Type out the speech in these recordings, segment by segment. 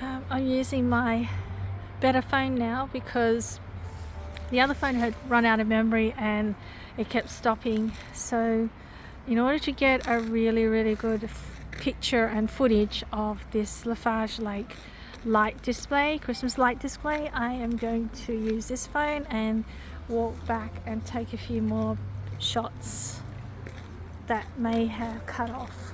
I'm using my better phone now because the other phone had run out of memory and it kept stopping. So in order to get a really good picture and footage of this Farge Lake light display, Christmas light display, I am going to use this phone and walk back and take a few more shots that may have cut off.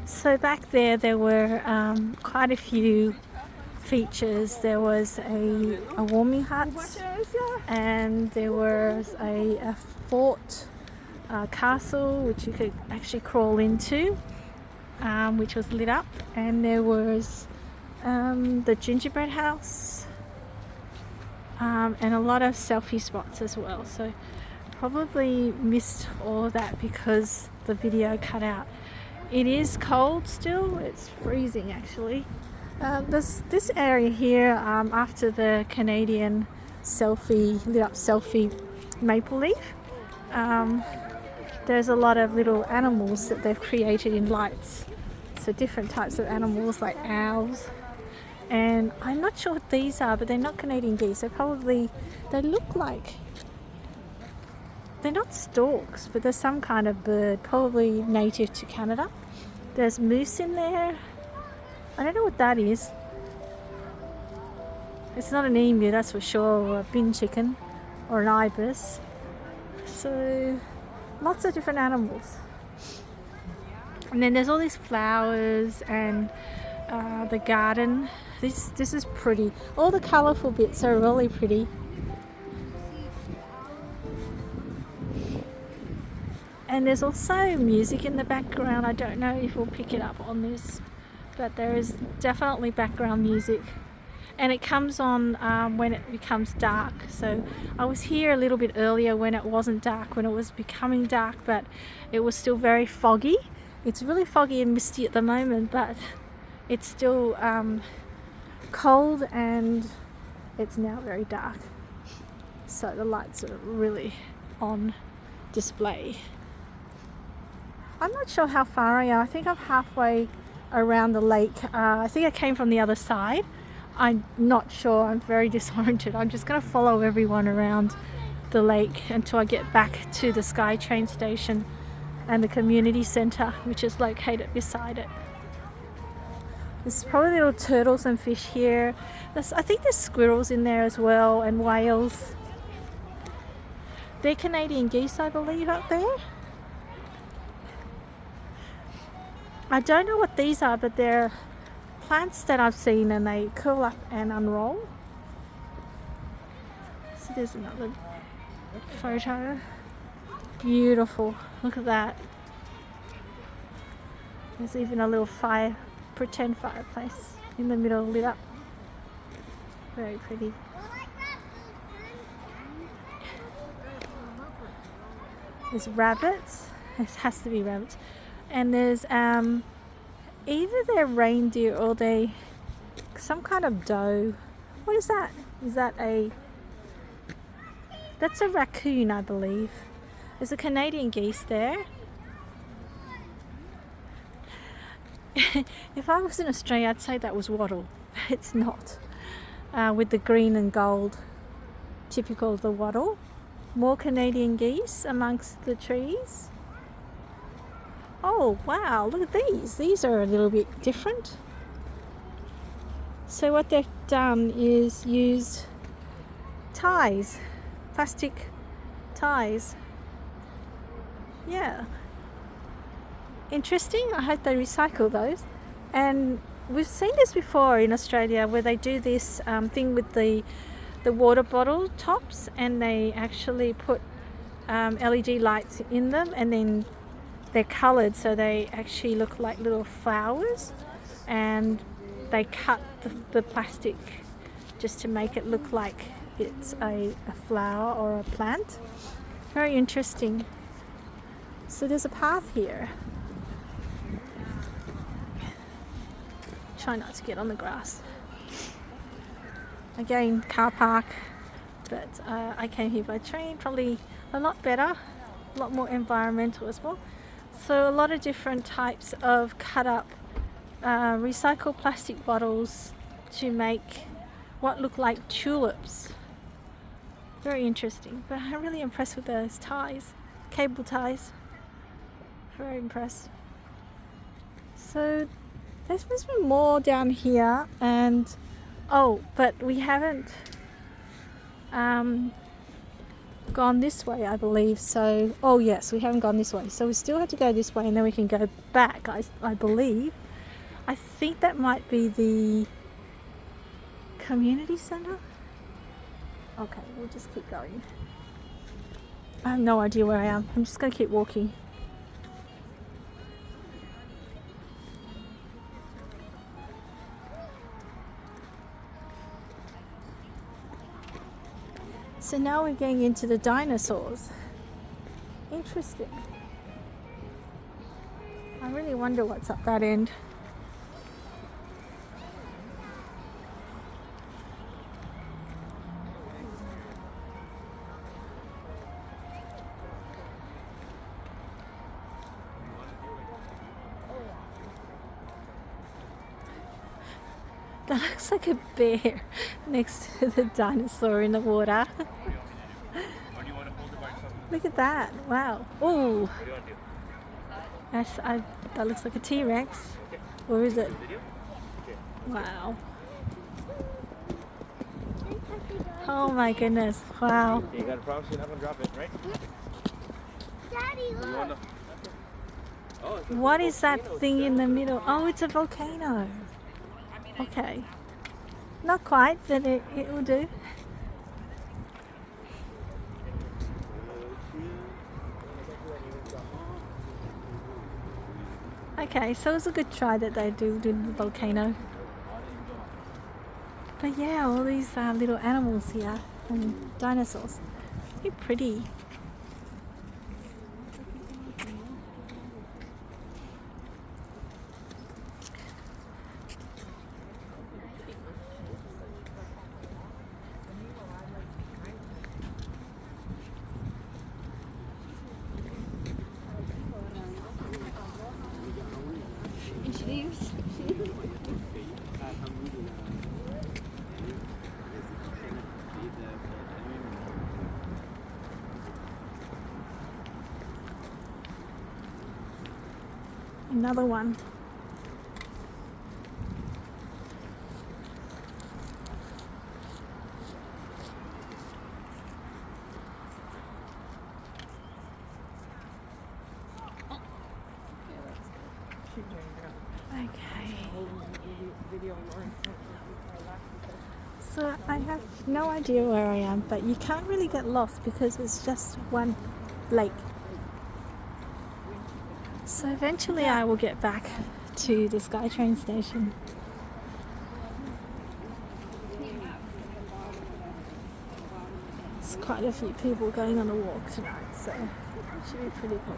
So back there were quite a few features. There was a warming hut, and there was a fort castle which you could actually crawl into, which was lit up, and there was the gingerbread house, and a lot of selfie spots as well. So probably missed all of that because the video cut out. It is cold still, it's freezing actually. This area here, after the Canadian lit up selfie maple leaf, there's a lot of little animals that they've created in lights. So different types of animals like owls, and I'm not sure what these are, but they're not Canadian geese. They look like, they're not storks, but they're some kind of bird, probably native to Canada. There's moose in there. I don't know what that is. It's not an emu, that's for sure, or a bin chicken, or an ibis. So lots of different animals. And then there's all these flowers and the garden. This is pretty. All the colourful bits are really pretty. And there's also music in the background. I don't know if we'll pick it up on this, but there is definitely background music, and it comes on when it becomes dark. So I was here a little bit earlier when it wasn't dark, when it was becoming dark, but it was still very foggy. It's really foggy and misty at the moment, but it's still cold, and it's now very dark. So the lights are really on display. I'm not sure how far I am. I think I'm halfway around the lake. I think I came from the other side. I'm not sure. I'm very disoriented. I'm just going to follow everyone around the lake until I get back to the SkyTrain station and the community centre, which is located beside it. There's probably little turtles and fish here. I think there's squirrels in there as well, and whales. They're Canadian geese, I believe, up there. I don't know what these are, but they're plants that I've seen, and they curl up and unroll. So there's another photo. Beautiful. Look at that. There's even a little pretend fireplace in the middle, lit up. Very pretty. There's rabbits. This has to be rabbits. And there's either they're reindeer or they some kind of doe. What is that? That's a raccoon, I believe. There's a Canadian geese there. If I was in Australia, I'd say that was wattle. It's not. With the green and gold, typical of the wattle. More Canadian geese amongst the trees. Oh wow, look at these. These are a little bit different. So what they've done is used ties, plastic ties. Yeah. Interesting. I hope they recycle those. And we've seen this before in Australia, where they do this thing with the water bottle tops, and they actually put LED lights in them, and then they're coloured so they actually look like little flowers, and they cut the plastic just to make it look like it's a flower or a plant. Very interesting. So there's a path here. Try not to get on the grass. Again, car park, but I came here by train, probably a lot better, a lot more environmental as well. So a lot of different types of cut up recycled plastic bottles to make what look like tulips. Very interesting, but I'm really impressed with those ties, cable ties. Very impressed. So there's supposed to be more down here, and but we haven't gone this way, I believe. So yes, we haven't gone this way, so we still have to go this way, and then we can go back. I believe. I think that might be the community center. Okay, we'll just keep going. I have no idea where I am. I'm just going to keep walking. So now we're getting into the dinosaurs. Interesting. I really wonder what's up that end. That looks like a bear next to the dinosaur in the water. Look at that. Wow. Oh. That looks like a T-Rex. Or is it? Wow. Oh my goodness. Wow. You gotta promise you're not gonna drop it, right? Daddy, look. What is that thing in the middle? Oh, it's a volcano. Okay. Not quite, but it will do. Okay, so it's a good try that they do the volcano. But yeah, all these little animals here and dinosaurs. They're pretty. Another one. Okay. So I have no idea where I am, but you can't really get lost because it's just one lake. So eventually I will get back to the SkyTrain station. There's quite a few people going on a walk tonight, so it should be pretty cool.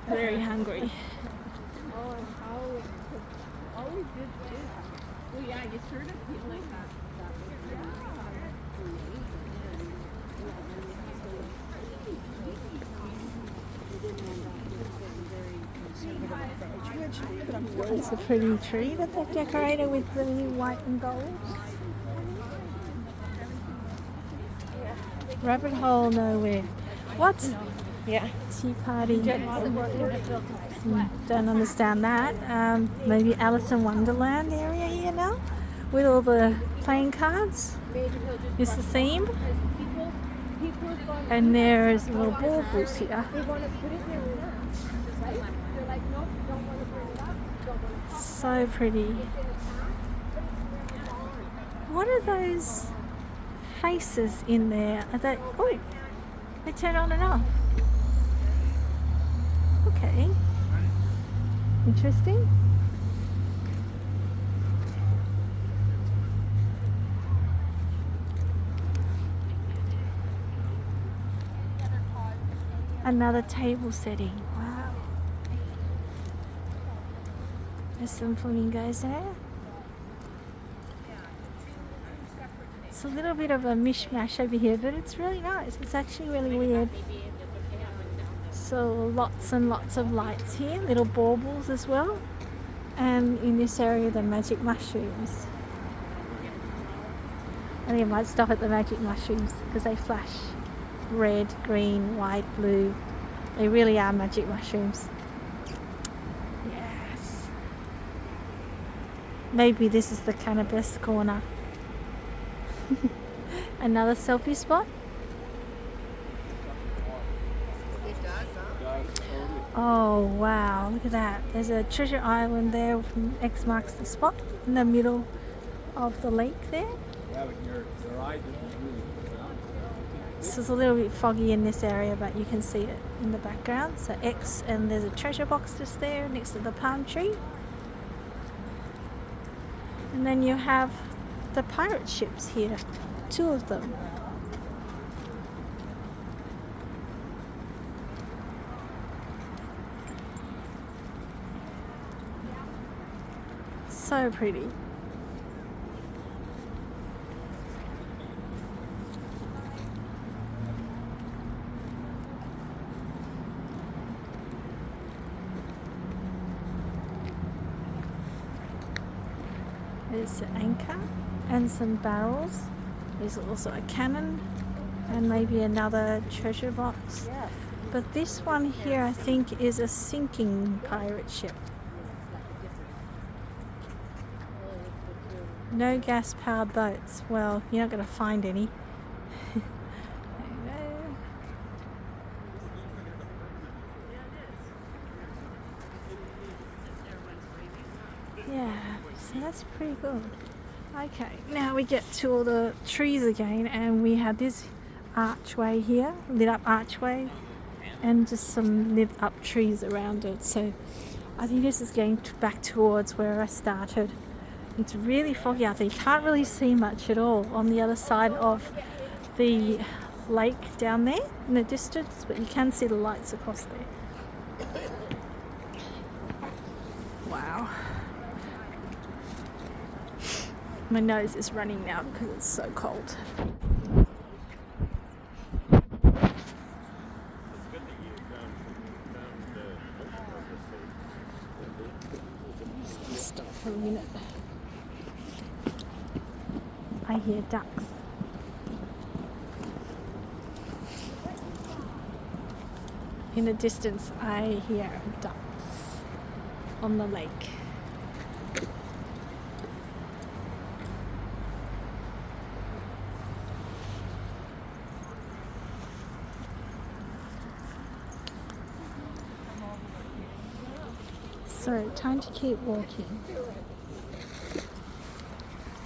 Very hungry. Well, yeah, you sort of feel like that. It's a pretty tree that they've decorated with the white and gold. Rabbit hole nowhere. What? Yeah. Tea party. Don't understand that. Maybe Alice in Wonderland area here now, with all the playing cards. Is the theme. And there's a little baubles here. So pretty. What are those faces in there? Are they? Oh, they turn on and off. Okay. Interesting. Another table setting. Wow. There's some flamingos there. It's a little bit of a mishmash over here, but it's really nice. It's actually really weird. So lots and lots of lights here, little baubles as well. And in this area, the magic mushrooms. I think I might stop at the magic mushrooms because they flash red, green, white, blue. They really are magic mushrooms. Yes. Maybe this is the cannabis corner. Another selfie spot. Oh wow, look at that. There's a treasure island there from X marks the spot in the middle of the lake there. So it's a little bit foggy in this area, but you can see it in the background. So X, and there's a treasure box just there next to the palm tree. And then you have the pirate ships here, 2 of them. So pretty. There's an anchor and some barrels. There's also a cannon and maybe another treasure box. But this one here I think is a sinking pirate ship. No gas powered boats. Well, you're not going to find any. Yeah, so that's pretty good. Okay, now we get to all the trees again, and we have this archway here, lit up archway, and just some lit up trees around it. So I think this is going back towards where I started. It's really foggy out there. You can't really see much at all on the other side of the lake down there in the distance, but you can see the lights across there. Wow. My nose is running now because it's so cold. Stop for a minute. I hear ducks. In the distance, I hear ducks on the lake. So, time to keep walking.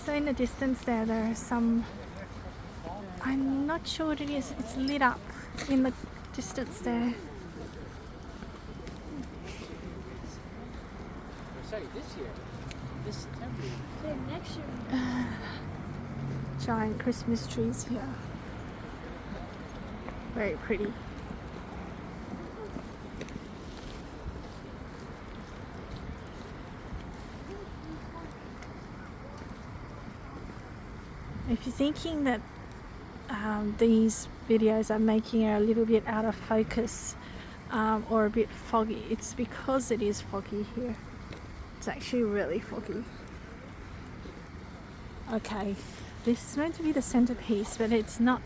So in the distance there are some, I'm not sure what it is, it's lit up in the distance there. Sorry, this year. This September. Next year. Giant Christmas trees here. Very pretty. If you're thinking that these videos I'm making are a little bit out of focus or a bit foggy, it's because it is foggy here. It's actually really foggy. Okay, this is meant to be the centerpiece, but it's not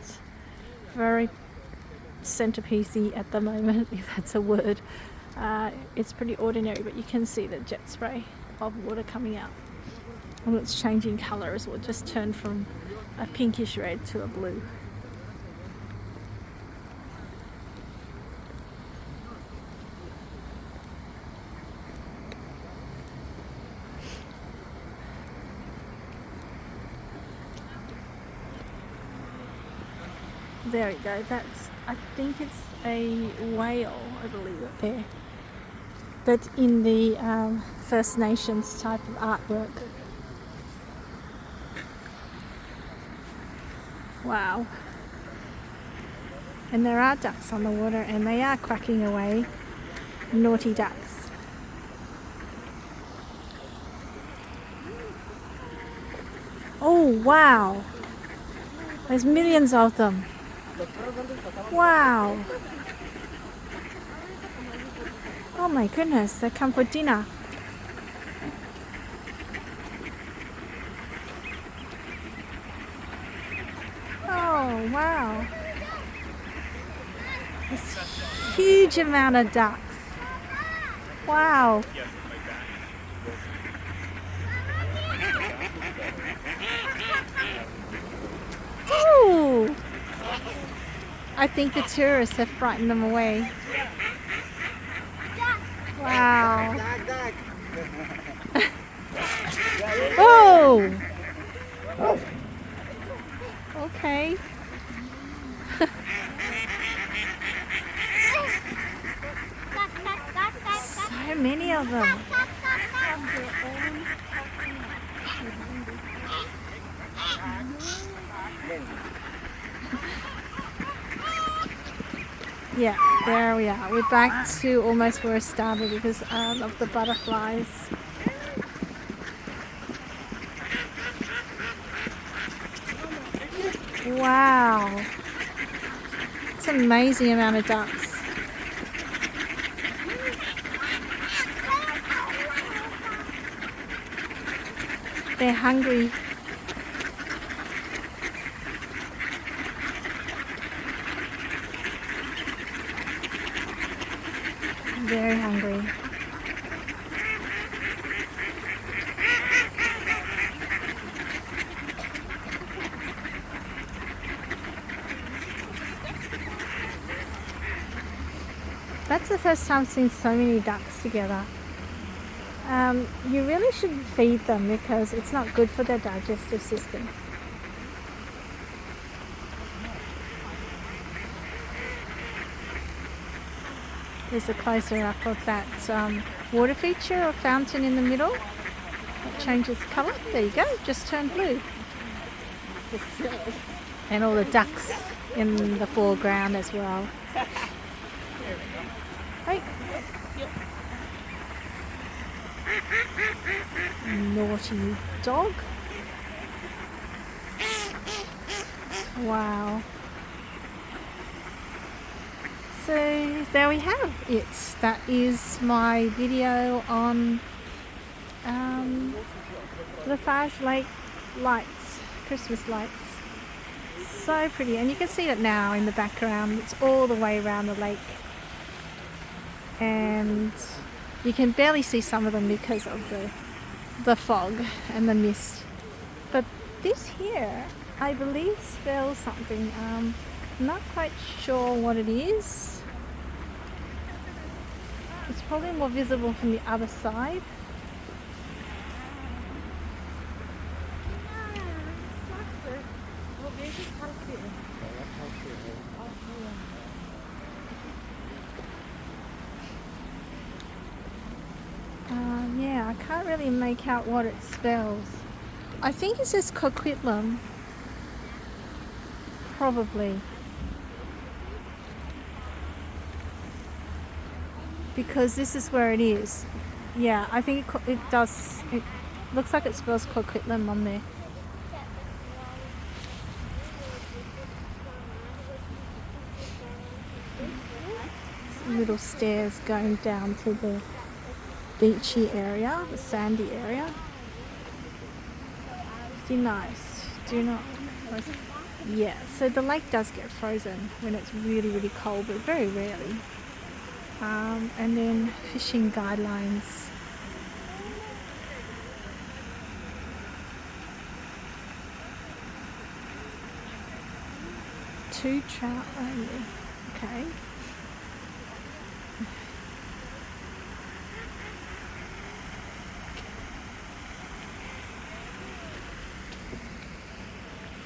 very centerpiecey at the moment, if that's a word. It's pretty ordinary, but you can see the jet spray of water coming out. And it's changing colour as well, it just turned from a pinkish red to a blue. There we go, that's, I think it's a whale, I believe up there. But in the First Nations type of artwork. Wow. And there are ducks on the water and they are quacking away. Naughty ducks. Oh wow. There's millions of them. Wow. Oh my goodness, they come for dinner. Oh wow. This huge amount of ducks. Wow. Ooh. I think the tourists have frightened them away. Wow. Oh. Okay. So many of them. Yeah, there we are. We're back to almost where I started because of the butterflies. Wow. It's an amazing amount of ducks. They're hungry. Very hungry. That's the first time I've seen so many ducks together. You really shouldn't feed them because it's not good for their digestive system. There's a closer up of that water feature or fountain in the middle. It changes colour. There you go, just turned blue. And all the ducks in the foreground as well. Hey. Naughty dog. Wow. So there we have it. That is my video on the Farge Lake lights, Christmas lights. So pretty, and you can see it now in the background. It's all the way around the lake, and you can barely see some of them because of the fog and the mist. But this here, I believe, spells something. I'm not quite sure what it is. It's probably more visible from the other side. Yeah, I can't really make out what it spells. I think it says Coquitlam. Probably. Because this is where it is. Yeah, I think it does. It looks like it spells Coquitlam on there. Little stairs going down to the beachy area, the sandy area. Do nice. Do not. Yeah, so the lake does get frozen when it's really, really cold, but very rarely. And then fishing guidelines. Two trout only. Okay.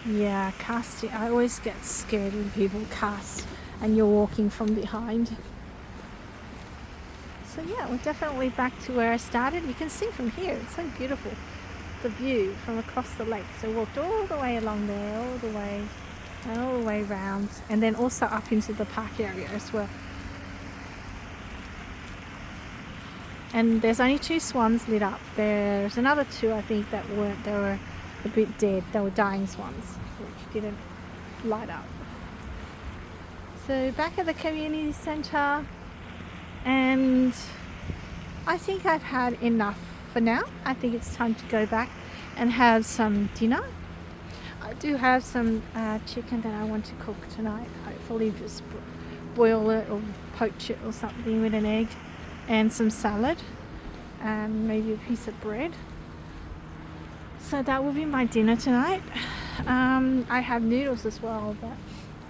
Yeah, casting. I always get scared when people cast and you're walking from behind. So yeah, we're definitely back to where I started. You can see from here, it's so beautiful, the view from across the lake. So walked all the way along there, all the way, and all the way around, and then also up into the park area as well. And there's only 2 swans lit up. There's another 2, I think, that weren't. They were a bit dead. They were dying swans, which didn't light up. So back at the community centre, and I think I've had enough for now. I think it's time to go back and have some dinner. I do have some chicken that I want to cook tonight. Hopefully just boil it or poach it or something with an egg and some salad and maybe a piece of bread. So that will be my dinner tonight. I have noodles as well, but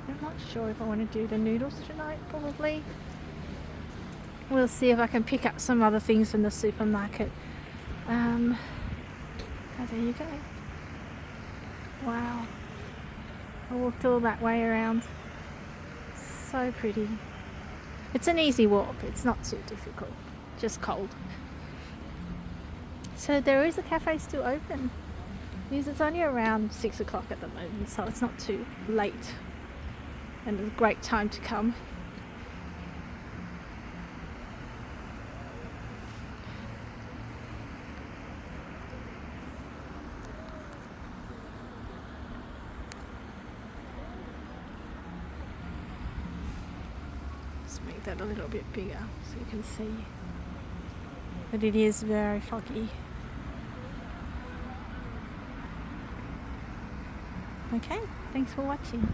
I'm not sure if I want to do the noodles tonight. Probably. We'll see if I can pick up some other things from the supermarket. Oh, there you go. Wow. I walked all that way around. So pretty. It's an easy walk. It's not too difficult. Just cold. So there is a cafe still open. Because it's only around 6 o'clock at the moment, so it's not too late. And it's a great time to come. Let's make that a little bit bigger so you can see. But it is very foggy. Okay, thanks for watching.